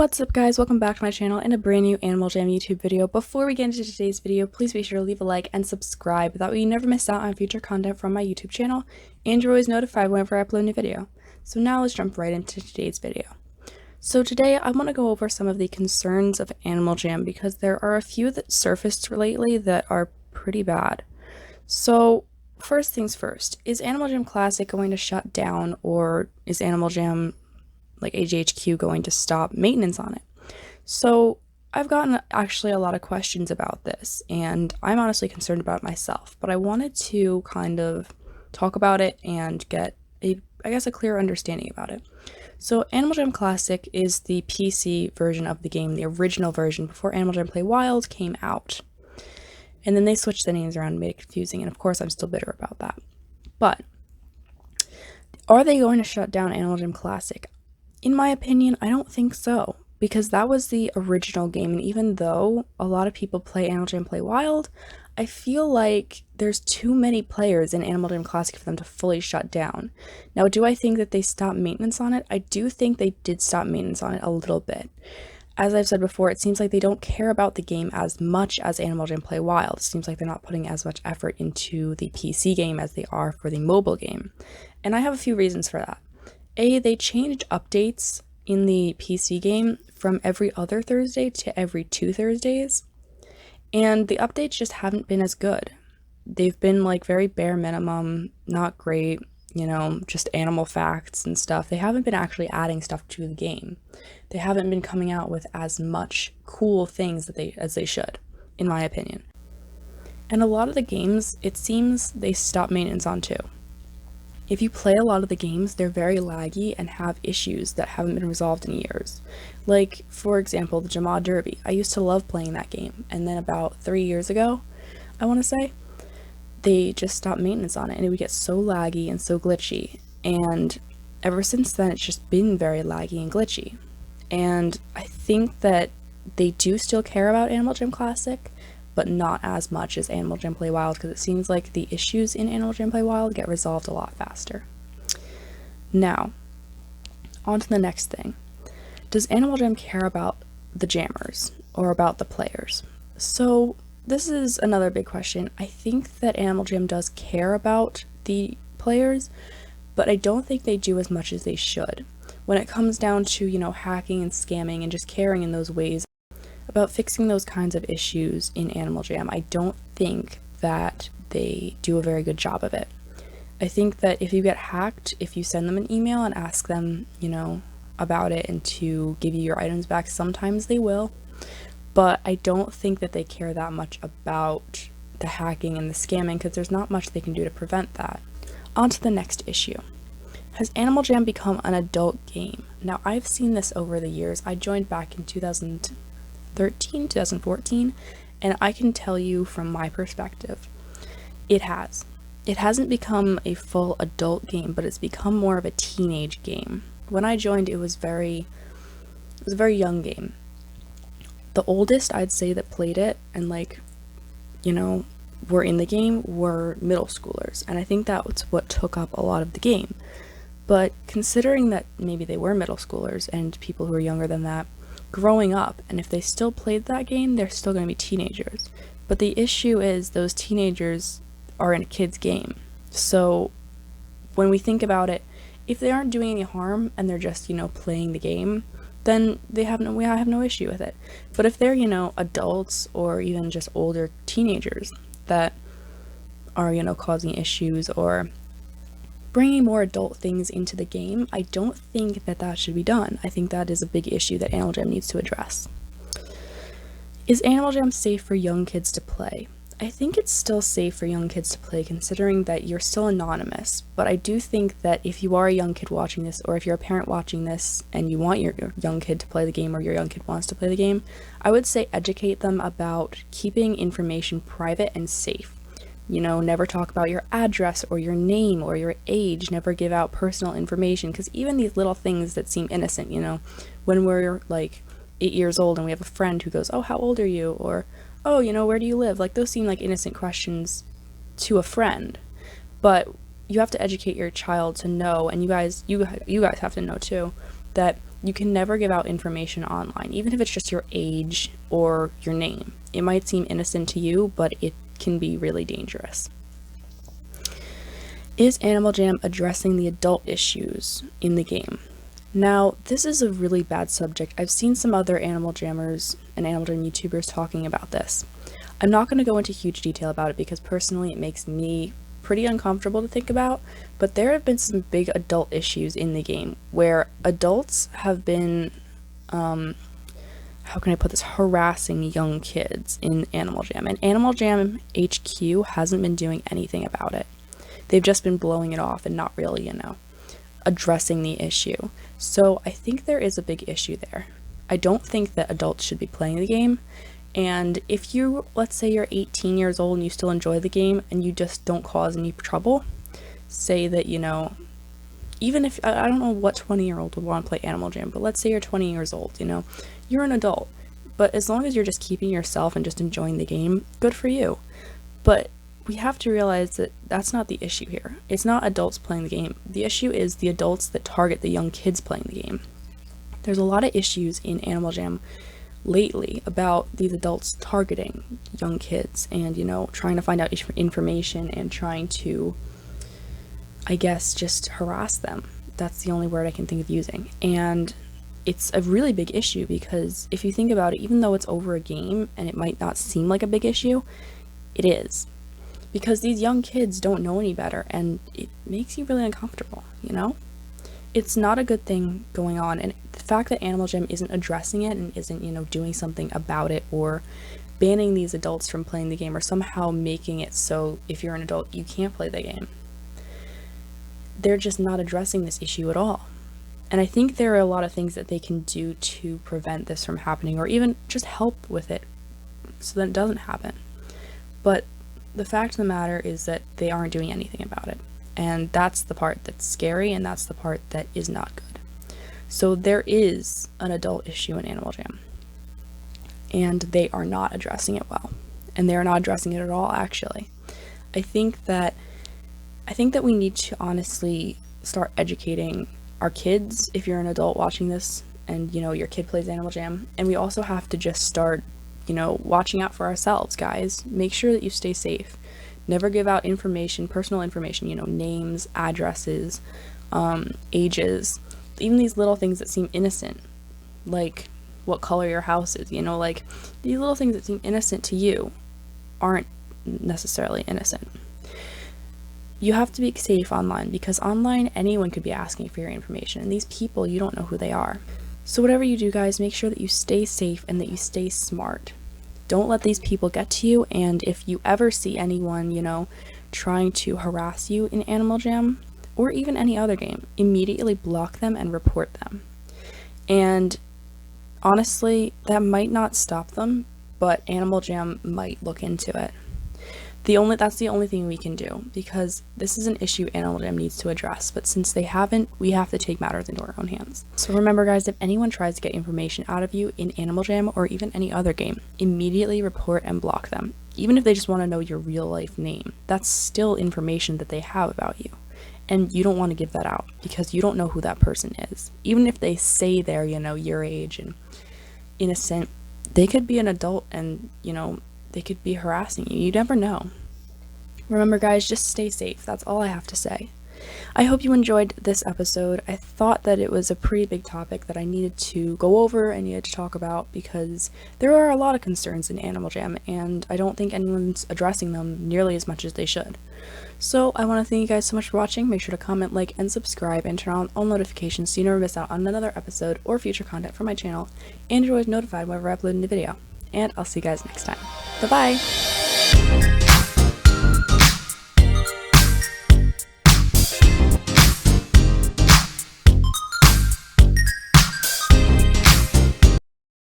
What's up guys, welcome back to my channel and a brand new Animal Jam YouTube video. Before we get into today's video, please be sure to leave a like and subscribe. That way you never miss out on future content from my YouTube channel and you're always notified whenever I upload a new video. So now let's jump right into today's video. So today I want to go over some of the concerns of Animal Jam because there are a few that surfaced lately that are pretty bad. So first things first, is Animal Jam Classic going to shut down, or is Animal Jam like AJHQ going to stop maintenance on it? So I've gotten actually a lot of questions about this and I'm honestly concerned about it myself, but I wanted to kind of talk about it and get a clear understanding about it. So Animal Jam Classic is the PC version of the game, the original version before Animal Jam Play Wild came out. And then they switched the names around and made it confusing, and of course I'm still bitter about that. But are they going to shut down Animal Jam Classic? In my opinion, I don't think so, because that was the original game, and even though a lot of people play Animal Jam Play Wild, I feel like there's too many players in Animal Jam Classic for them to fully shut down. Now, do I think that they stopped maintenance on it? I do think they did stop maintenance on it a little bit. As I've said before, it seems like they don't care about the game as much as Animal Jam Play Wild. It seems like they're not putting as much effort into the PC game as they are for the mobile game. And I have a few reasons for that. They changed updates in the PC game from every other Thursday to every 2 Thursdays, and the updates just haven't been as good. They've been like very bare minimum, not great, you know, just animal facts and stuff. They haven't been actually adding stuff to the game. They haven't been coming out with as much cool things as they should, in my opinion. And a lot of the games, it seems they stop maintenance on too. If you play a lot of the games, they're very laggy and have issues that haven't been resolved in years. Like, for example, the Jamad Derby. I used to love playing that game, and then about 3 years ago, I want to say, they just stopped maintenance on it, and it would get so laggy and so glitchy. And ever since then, it's just been very laggy and glitchy. And I think that they do still care about Animal Jam Classic, but not as much as Animal Jam Play Wild, because it seems like the issues in Animal Jam Play Wild get resolved a lot faster. Now, on to the next thing. Does Animal Jam care about the jammers, or about the players? So, this is another big question. I think that Animal Jam does care about the players, but I don't think they do as much as they should. When it comes down to, you know, hacking and scamming and just caring in those ways, about fixing those kinds of issues in Animal Jam, I don't think that they do a very good job of it. I think that if you get hacked, if you send them an email and ask them, you know, about it and to give you your items back, sometimes they will, but I don't think that they care that much about the hacking and the scamming, because there's not much they can do to prevent that. On to the next issue. Has Animal Jam become an adult game? Now, I've seen this over the years. I joined back in 2014, and I can tell you from my perspective, it has. It hasn't become a full adult game, but it's become more of a teenage game. When I joined, it was a very young game. The oldest I'd say that played it and, like, you know, were in the game were middle schoolers, and I think that's what took up a lot of the game. But considering that maybe they were middle schoolers and people who were younger than that, growing up, and if they still played that game, they're still going to be teenagers. But the issue is those teenagers are in a kid's game. So when we think about it, if they aren't doing any harm and they're just, you know, playing the game, then we have no issue with it. But if they're, you know, adults or even just older teenagers that are, you know, causing issues or bringing more adult things into the game, I don't think that that should be done. I think that is a big issue that Animal Jam needs to address. Is Animal Jam safe for young kids to play? I think it's still safe for young kids to play, considering that you're still anonymous, but I do think that if you are a young kid watching this, or if you're a parent watching this and you want your young kid to play the game, or your young kid wants to play the game, I would say educate them about keeping information private and safe. You know, never talk about your address or your name or your age, never give out personal information, because even these little things that seem innocent, you know, when we're like 8 years old and we have a friend who goes, oh, how old are you? Or, oh, you know, where do you live? Like, those seem like innocent questions to a friend, but you have to educate your child to know, and you guys have to know too, that You can never give out information online, even if it's just your age or your name. It might seem innocent to you, but it can be really dangerous. Is Animal Jam addressing the adult issues in the game? Now, this is a really bad subject. I've seen some other Animal Jammers and Animal Jam YouTubers talking about this. I'm not going to go into huge detail about it because personally it makes me pretty uncomfortable to think about, but there have been some big adult issues in the game where adults have been, how can I put this, harassing young kids in Animal Jam, and Animal Jam HQ hasn't been doing anything about it. They've just been blowing it off and not really, addressing the issue. So I think there is a big issue there. I don't think that adults should be playing the game, and if you, let's say you're 18 years old and you still enjoy the game and you just don't cause any trouble, say that, even if, I don't know what 20-year-old would want to play Animal Jam, but let's say you're 20 years old, you're an adult, but as long as you're just keeping yourself and just enjoying the game, good for you. But we have to realize that that's not the issue here. It's not adults playing the game. The issue is the adults that target the young kids playing the game. There's a lot of issues in Animal Jam lately about these adults targeting young kids and, trying to find out information and trying to, I guess, just harass them. That's the only word I can think of using. And it's a really big issue because if you think about it, even though it's over a game and it might not seem like a big issue, it is. Because these young kids don't know any better and it makes you really uncomfortable, It's not a good thing going on, and the fact that Animal Jam isn't addressing it and isn't, doing something about it or banning these adults from playing the game or somehow making it so if you're an adult you can't play the game. They're just not addressing this issue at all. And I think there are a lot of things that they can do to prevent this from happening or even just help with it so that it doesn't happen. But the fact of the matter is that they aren't doing anything about it. And that's the part that's scary, and that's the part that is not good. So there is an adult issue in Animal Jam, and they are not addressing it well. And they're not addressing it at all, actually. I think that we need to honestly start educating our kids if you're an adult watching this and, your kid plays Animal Jam. And we also have to just start, watching out for ourselves, guys. Make sure that you stay safe. Never give out information, personal information, names, addresses, ages, even these little things that seem innocent, like what color your house is, like these little things that seem innocent to you aren't necessarily innocent. You have to be safe online because online anyone could be asking for your information, and these people, you don't know who they are. So whatever you do, guys, make sure that you stay safe and that you stay smart. Don't let these people get to you, and if you ever see anyone, trying to harass you in Animal Jam, or even any other game, immediately block them and report them. And honestly, that might not stop them, but Animal Jam might look into it. That's the only thing we can do, because this is an issue Animal Jam needs to address, but since they haven't, we have to take matters into our own hands. So remember, guys, if anyone tries to get information out of you in Animal Jam or even any other game, immediately report and block them. Even if they just want to know your real life name, that's still information that they have about you. And you don't want to give that out because you don't know who that person is. Even if they say they're, your age and innocent, they could be an adult and, they could be harassing you. You never know. Remember, guys, just stay safe. That's all I have to say. I hope you enjoyed this episode. I thought that it was a pretty big topic that I needed to go over and needed to talk about because there are a lot of concerns in Animal Jam, and I don't think anyone's addressing them nearly as much as they should. So I want to thank you guys so much for watching. Make sure to comment, like, and subscribe, and turn on all notifications so you never miss out on another episode or future content from my channel, and you're always notified whenever I upload a new video. And I'll see you guys next time. Bye-bye!